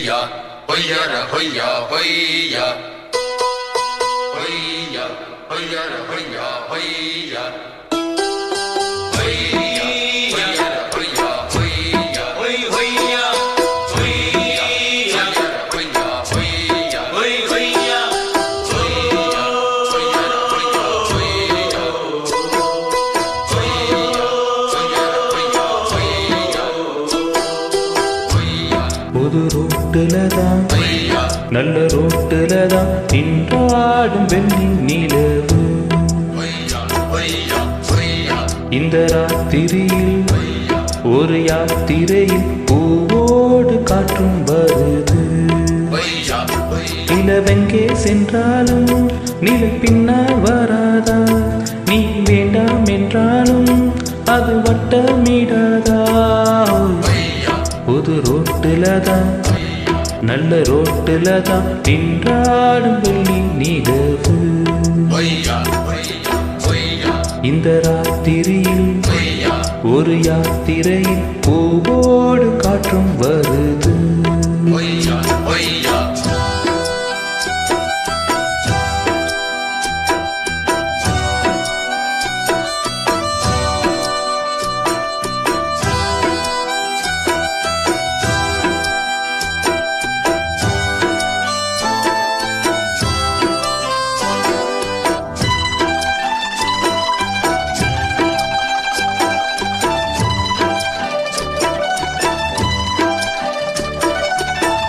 hoya, hoya ra hoya, hoya, hoya, hoya ra hoya, hoya, hoya ra hoya, hoya, hoy hoya, hoya ra hoya, hoya, hoy hoya, hoya ra hoya, hoya, புது ரோட்டுலதான் நல்ல ரோட்டுலதான் நின்றாடும் வெள்ளி நிலவு. இந்த ராத்திரியில் ஒரு யாத்திரையில் பூவோடு காற்றும் வருது. நிலவெங்கே சென்றாலும் நிழல் பின்னால் வராதா? நீ வேண்டாம் என்றாலும் அது வட்டமிடாதா? புது ரோட்டுலதான் நல்ல ரோட்டுலதான் நின்றாடும் வெள்ளி நிலவு. இந்த ராத்திரியில் ஒரு யாத்திரையில் பூவோடு காற்றும் வருது.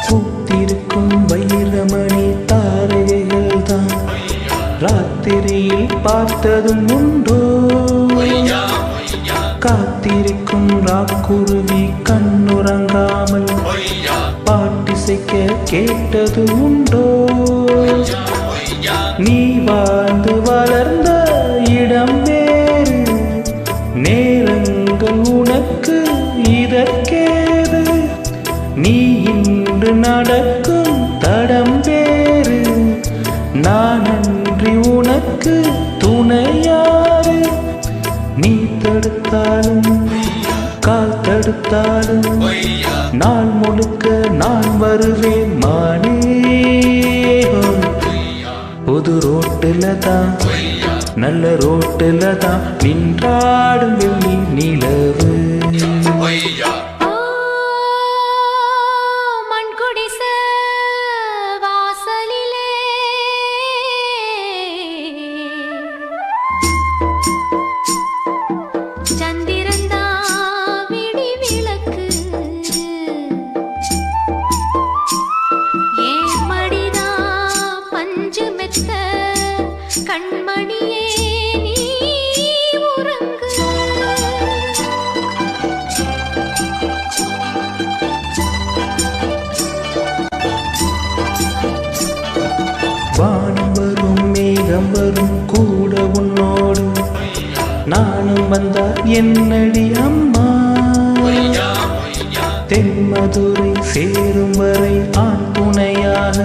பூத்திருக்கும் வைரமணி தாரகைகள் தான் ராத்திரியில் பார்த்ததும் உண்டோ? காத்திருக்கும் ராக்குருவி கண்ணுறங்காமல் பாட்டிசைக்க கேட்டது உண்டோ? நீ வாழ்ந்து வளர்ந்த இடம் வேறு, நேரங்கள் உனக்கு இதற்கேது. நீ இன்று நடக்கும் தடம் வேறு, நான் அன்றி உனக்கு துணையாறு. நீ தடுத்தாலும் கால் தடுத்தாலும் நாள் முழுக்க நான் வருவேன் மானே. புது ரோட்டுலதான் நல்ல ரோட்டுலதான் நின்றாடும் வெள்ளி நிலவு. கண்மணியே நீ உறங்கு. வானம் வரும் மேகம் வரும் கூட உன்னோடு, நானும் வந்தா என்னடி அம்மா? தென்மதுரை சேரும் வரை ஆண் துணையாக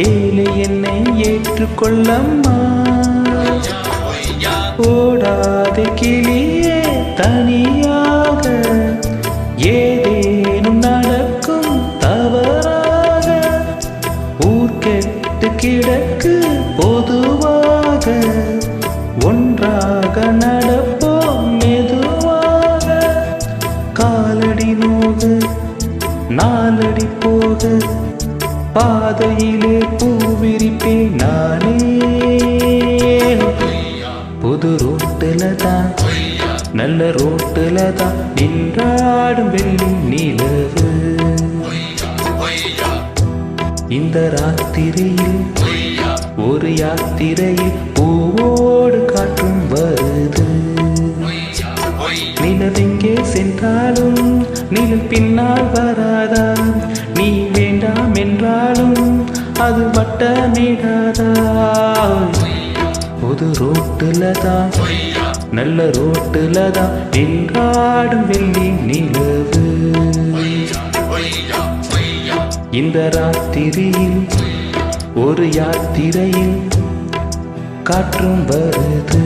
ஏழை என்னை ஏற்றுக்கொள்ளம்மா. ஓடாத கிளியே தனியாக ஏதேனும் நடக்கும் தவறாக, ஊர்கெட்டு கிடக்கு பொதுவாக, ஒன்றாக நடப்போம் மெதுவாக. காலடி நோக நாலடி போக பாதையிலே பூவிரிப்பேன் நானே. புது ரோட்டுலதான் நல்ல ரோட்டுலதான் நின்றாடும் வெள்ளி நிலவு. இந்த ராத்திரியில் ஒரு யாத்திரையில் பூவோடு காற்றும் வருது. நிலவெங்கே சென்றாலும் நிழல் பின்னால் வராதா? நீ வேண்டாம் என்றாலும் அது வட்டமிடாதா? புது ரோட்டுலதான் நல்ல ரோட்டுலதான் நின்றாடும் வெள்ளி நிலவு. இந்த ராத்திரியில் ஒரு யாத்திரையில் காற்றும் வருது.